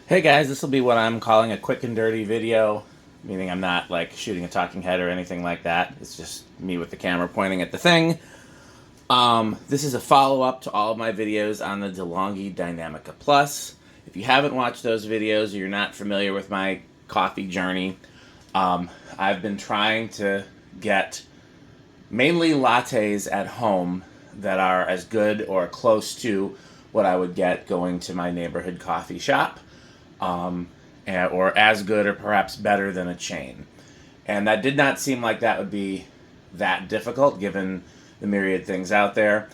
Hey guys, this will be what I'm calling a quick and dirty video, meaning I'm not like shooting a talking head or anything like that. It's just me with the camera pointing at the thing. This is a follow-up to all of my videos on the Delonghi Dinamica Plus. If you haven't watched those videos or you're not familiar with my coffee journey, I've been trying to get mainly lattes at home that are as good or close to what I would get going to my neighborhood coffee shop. Or as good or perhaps better than a chain. And that did not seem like that would be that difficult given the myriad things out there.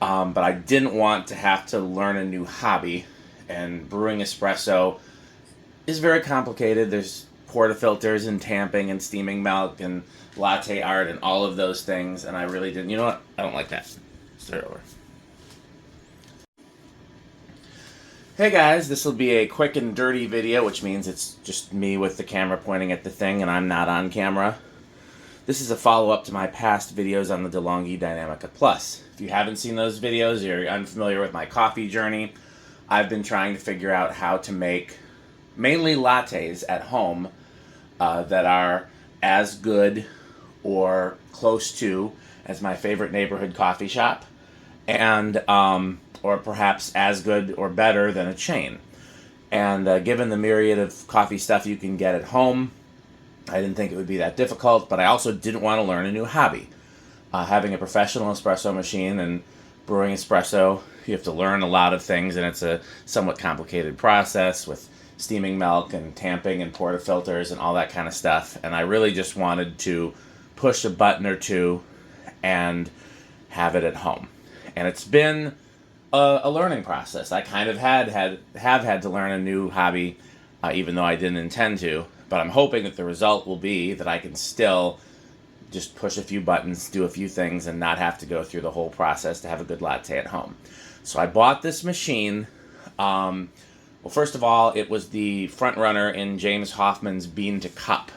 But I didn't want to have to learn a new hobby. And brewing espresso is very complicated. There's portafilters and tamping and steaming milk and latte art and all of those things. And I really didn't. You know what? I don't like that. Start over. Hey guys, this will be a quick and dirty video, which means it's just me with the camera pointing at the thing and I'm not on camera. This is a follow-up to my past videos on the Delonghi Dinamica Plus. If you haven't seen those videos, you're unfamiliar with my coffee journey, I've been trying to figure out how to make mainly lattes at home that are as good or close to as my favorite neighborhood coffee shop, and or perhaps as good or better than a chain. And given the myriad of coffee stuff you can get at home, I didn't think it would be that difficult, but I also didn't want to learn a new hobby. Having a professional espresso machine and brewing espresso, you have to learn a lot of things, and it's a somewhat complicated process with steaming milk and tamping and portafilters and all that kind of stuff. And I really just wanted to push a button or two and have it at home. And it's been a learning process. I kind of have had to learn a new hobby, even though I didn't intend to. But I'm hoping that the result will be that I can still just push a few buttons, do a few things, and not have to go through the whole process to have a good latte at home. So I bought this machine. Well, first of all, it was the front runner in James Hoffmann's bean to cup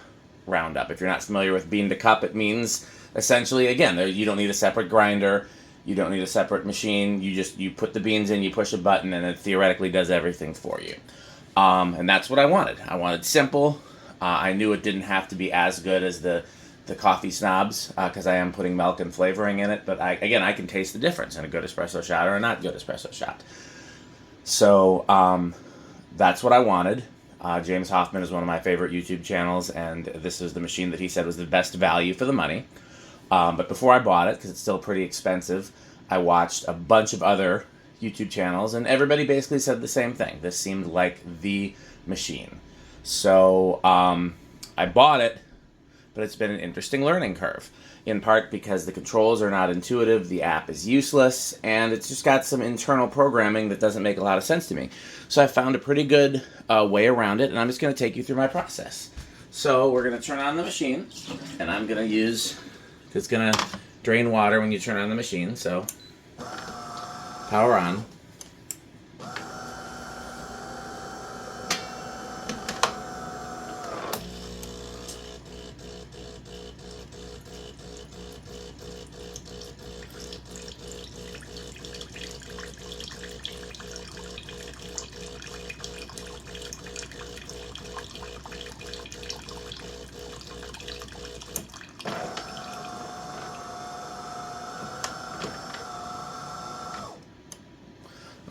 roundup. If you're not familiar with bean to cup, it means essentially, again, you don't need a separate grinder. You don't need a separate machine. You put the beans in, you push a button, and it theoretically does everything for you. And that's what I wanted. I wanted simple. I knew it didn't have to be as good as the coffee snobs, because I am putting milk and flavoring in it. But I can taste the difference in a good espresso shot or a not good espresso shot. So that's what I wanted. James Hoffmann is one of my favorite YouTube channels, and this is the machine that he said was the best value for the money. But before I bought it, because it's still pretty expensive, I watched a bunch of other YouTube channels, and everybody basically said the same thing. This seemed like the machine. So I bought it, but it's been an interesting learning curve, in part because the controls are not intuitive, the app is useless, and it's just got some internal programming that doesn't make a lot of sense to me. So I found a pretty good way around it, and I'm just going to take you through my process. So we're going to turn on the machine, and I'm going to use... It's going to drain water when you turn on the machine, so power on.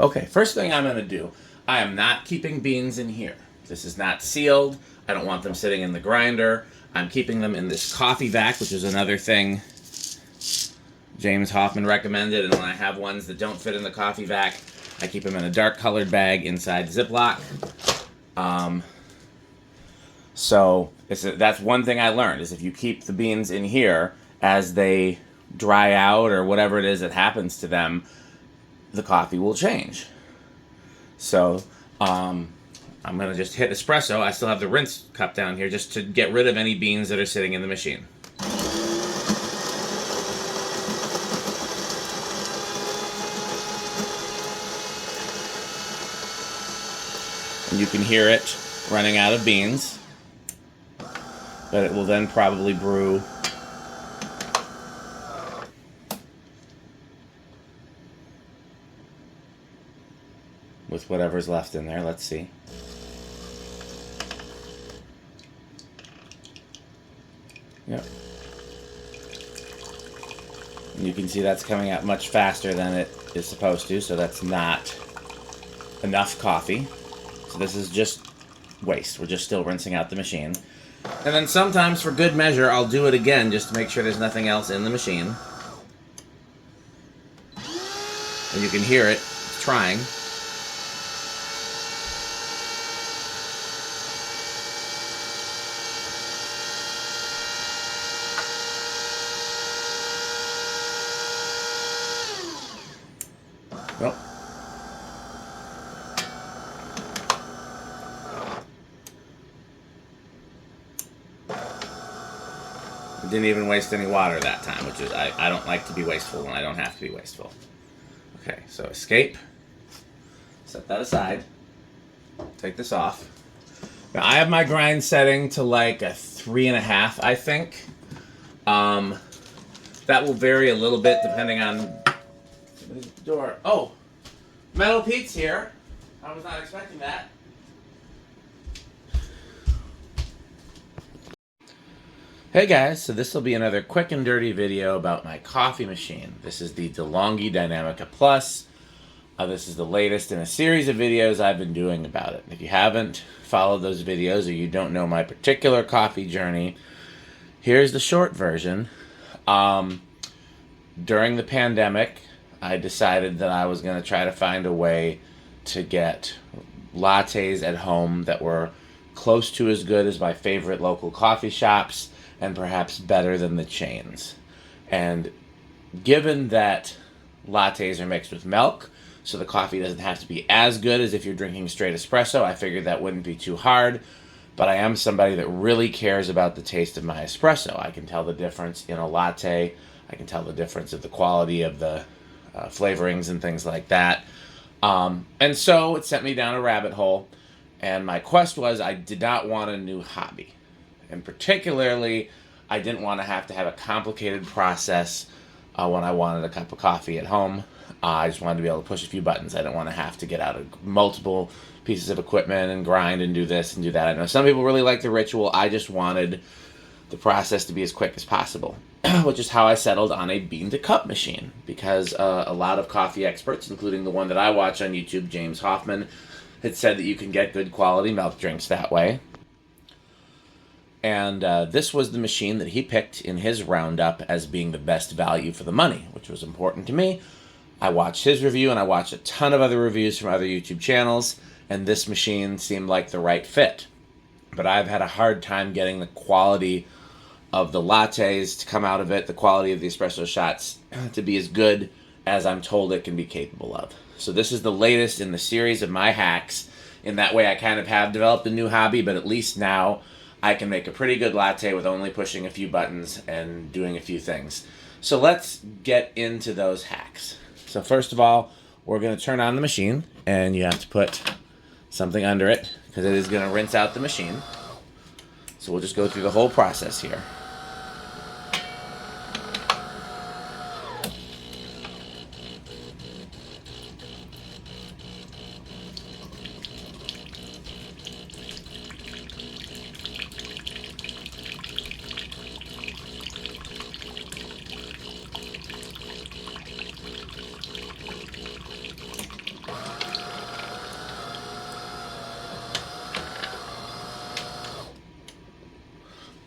Okay, first thing I'm going to do, I am not keeping beans in here. This is not sealed. I don't want them sitting in the grinder. I'm keeping them in this coffee vac, which is another thing James Hoffmann recommended. And when I have ones that don't fit in the coffee vac, I keep them in a dark colored bag inside Ziploc. So that's one thing I learned, is if you keep the beans in here, as they dry out or whatever it is that happens to them, the coffee will change. So I'm going to just hit espresso. I still have the rinse cup down here just to get rid of any beans that are sitting in the machine. And you can hear it running out of beans, but it will then probably brew with whatever's left in there. Let's see. Yep. And you can see that's coming out much faster than it is supposed to, so that's not enough coffee. So this is just waste. We're just still rinsing out the machine. And then sometimes, for good measure, I'll do it again just to make sure there's nothing else in the machine. And you can hear it. It's trying. Well, didn't even waste any water that time, which is, I don't like to be wasteful when I don't have to be wasteful. Okay, so escape. Set that aside. Take this off. Now I have my grind setting to like a 3.5, I think. That will vary a little bit depending on the door. Oh, Metal Pete's here. I was not expecting that. Hey guys, so this will be another quick and dirty video about my coffee machine. This is the Delonghi Dinamica Plus. This is the latest in a series of videos I've been doing about it. If you haven't followed those videos or you don't know my particular coffee journey, here's the short version. During the pandemic, I decided that I was going to try to find a way to get lattes at home that were close to as good as my favorite local coffee shops and perhaps better than the chains. And given that lattes are mixed with milk, so the coffee doesn't have to be as good as if you're drinking straight espresso, I figured that wouldn't be too hard. But I am somebody that really cares about the taste of my espresso. I can tell the difference in a latte. I can tell the difference of the quality of the flavorings and things like that. And so it sent me down a rabbit hole. And my quest was, I did not want a new hobby. And particularly, I didn't want to have a complicated process when I wanted a cup of coffee at home. I just wanted to be able to push a few buttons. I didn't want to have to get out multiple pieces of equipment and grind and do this and do that. I know some people really like the ritual. I just wanted the process to be as quick as possible, which is how I settled on a bean-to-cup machine, because a lot of coffee experts, including the one that I watch on YouTube, James Hoffman, had said that you can get good quality milk drinks that way. And this was the machine that he picked in his roundup as being the best value for the money, which was important to me. I watched his review, and I watched a ton of other reviews from other YouTube channels, and this machine seemed like the right fit. But I've had a hard time getting the quality of the lattes to come out of it, the quality of the espresso shots to be as good as I'm told it can be capable of. So this is the latest in the series of my hacks. In that way, I kind of have developed a new hobby, but at least now I can make a pretty good latte with only pushing a few buttons and doing a few things. So let's get into those hacks. So first of all, we're going to turn on the machine, and you have to put something under it because it is going to rinse out the machine. So we'll just go through the whole process here.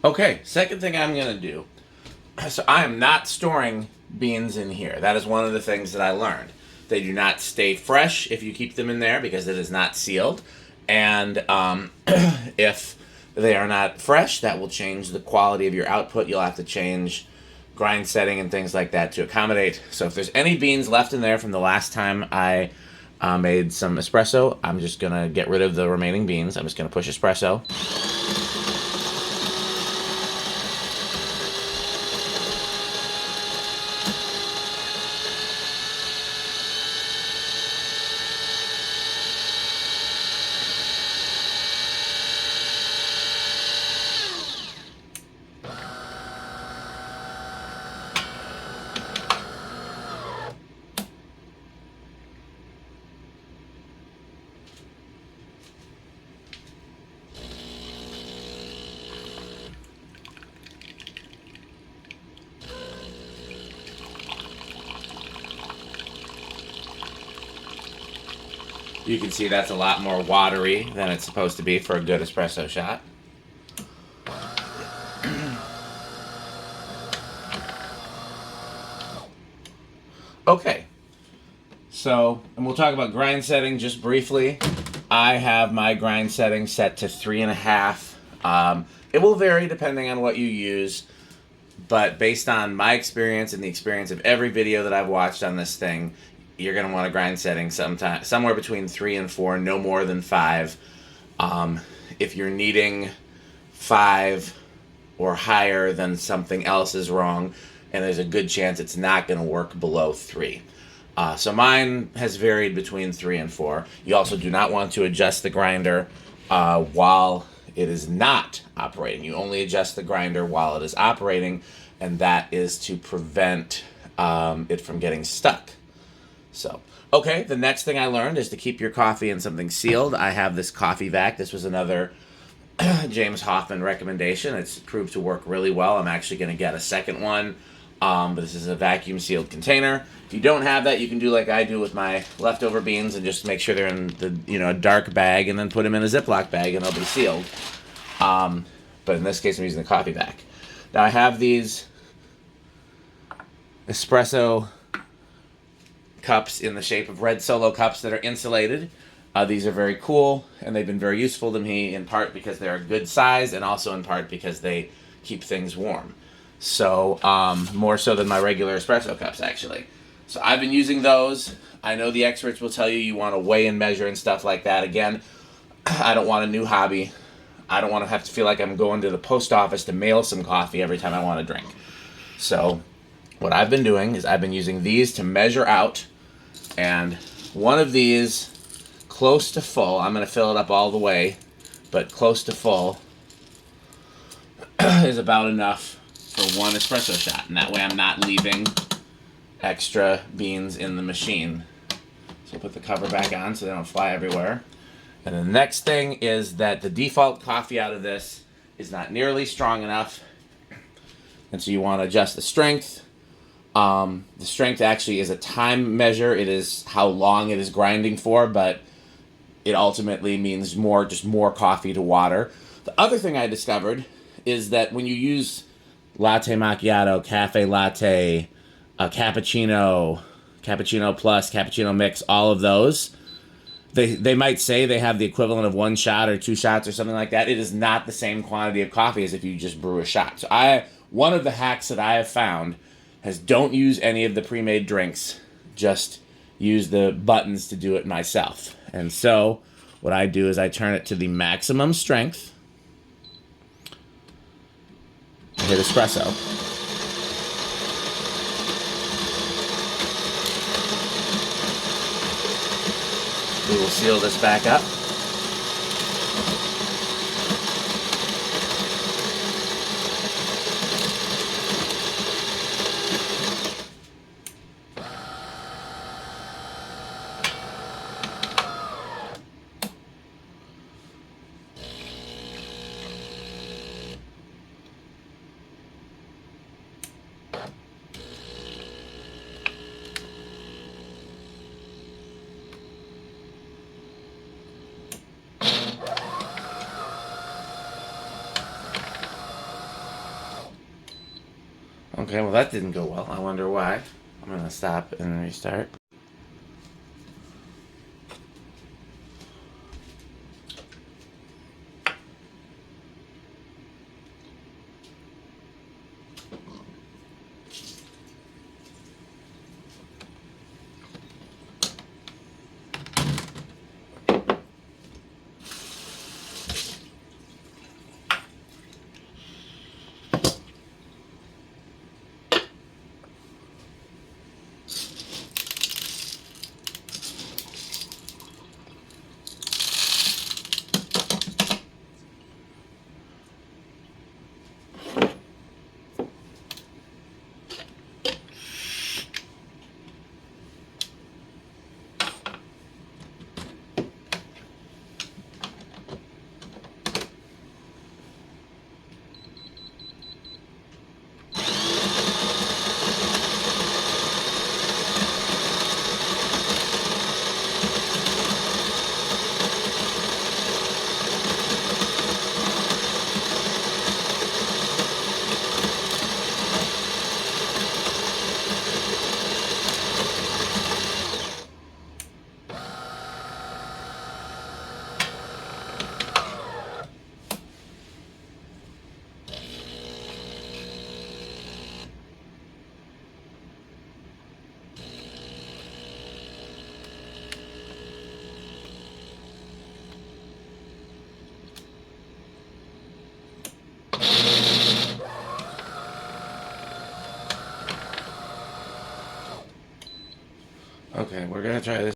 Okay, second thing I'm going to do. So I am not storing beans in here. That is one of the things that I learned. They do not stay fresh if you keep them in there because it is not sealed. And if they are not fresh, that will change the quality of your output. You'll have to change grind setting and things like that to accommodate. So if there's any beans left in there from the last time I made some espresso, I'm just going to get rid of the remaining beans. I'm just going to push espresso. You can see that's a lot more watery than it's supposed to be for a good espresso shot. Okay, so, and we'll talk about grind setting just briefly. I have my grind setting set to 3.5. It will vary depending on what you use, but based on my experience and the experience of every video that I've watched on this thing, you're going to want a grind setting somewhere between 3 and 4, no more than 5. If you're needing 5 or higher, then something else is wrong, and there's a good chance it's not going to work below 3. So mine has varied between 3 and 4. You also do not want to adjust the grinder while it is not operating. You only adjust the grinder while it is operating, and that is to prevent it from getting stuck. So, okay, the next thing I learned is to keep your coffee in something sealed. I have this coffee vac. This was another James Hoffman recommendation. It's proved to work really well. I'm actually going to get a second one, but this is a vacuum sealed container. If you don't have that, you can do like I do with my leftover beans and just make sure they're in the a dark bag and then put them in a Ziploc bag and they'll be sealed. But in this case, I'm using the coffee vac. Now I have these espresso cups in the shape of red Solo cups that are insulated. These are very cool, and they've been very useful to me, in part because they're a good size, and also in part because they keep things warm. So, more so than my regular espresso cups, actually. So I've been using those. I know the experts will tell you you want to weigh and measure and stuff like that. Again, I don't want a new hobby. I don't want to have to feel like I'm going to the post office to mail some coffee every time I want to drink. So what I've been doing is I've been using these to measure out, and one of these close to full, I'm going to fill it up all the way, but close to full is about enough for one espresso shot, and that way I'm not leaving extra beans in the machine. So put the cover back on so they don't fly everywhere. And the next thing is that the default coffee out of this is not nearly strong enough, and so you want to adjust the strength. The strength actually is a time measure. It is how long it is grinding for, but it ultimately means just more coffee to water. The other thing I discovered is that when you use latte macchiato, cafe latte, cappuccino plus, cappuccino mix, all of those, they might say they have the equivalent of 1 shot or 2 shots or something like that. It is not the same quantity of coffee as if you just brew a shot. So one of the hacks that I have found is don't use any of the pre-made drinks. Just use the buttons to do it myself. And so what I do is I turn it to the maximum strength. I hit espresso. We will seal this back up. Okay, well that didn't go well. I wonder why. I'm going to stop and restart. Okay, we're gonna try this.